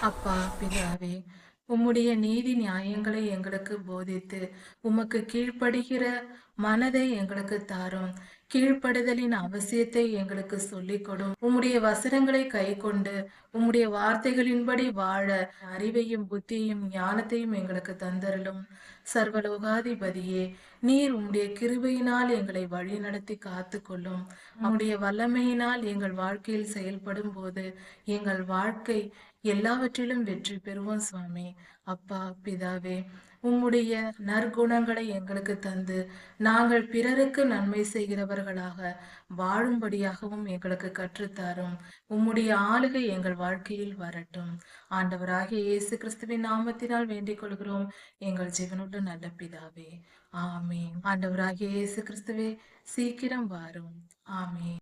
அப்பா பிதாவே, உம்முடைய நீதி நியாயங்களை எங்களுக்கு போதித்து உமக்கு கீழ்ப்படுகிற மனதை எங்களுக்கு தாரும். கீழ்ப்படுதலின் அவசியத்தை எங்களுக்கு சொல்லிக் கொடும். உம்முடைய வசனங்களை கைக்கொண்டு உம்முடைய வார்த்தைகளின்படி வாழ அறிவையும் புத்தியையும் ஞானத்தையும் எங்களுக்கு தந்தருளும். சர்வலோகாதிபதியே, நீர் உம்முடைய கிருபையினால் எங்களை வழிநடத்தி காத்துக்கொள்ளும். உம்முடைய வல்லமையினால் எங்கள் வாழ்க்கையில் செயல்படும் போது எங்கள் வாழ்க்கை எல்லாவற்றிலும் வெற்றி பெறுவோம் சுவாமி. அப்பா பிதாவே, உம்முடைய நற்குணங்களை எங்களுக்கு தந்து நாங்கள் பிறருக்கு நன்மை செய்கிறவர்களாக வாழும்படியாகவும் எங்களுக்கு கற்றுத்தாரும். உம்முடைய ஆளுகை எங்கள் வாழ்க்கையில் வரட்டும். ஆண்டவராகிய இயேசு கிறிஸ்துவின் நாமத்தினால் வேண்டிக் கொள்கிறோம் எங்கள் ஜீவனுள்ள நல்ல பிதாவே. ஆமென். ஆண்டவராகிய இயேசு கிறிஸ்துவே, சீக்கிரம் வாரும். ஆமென்.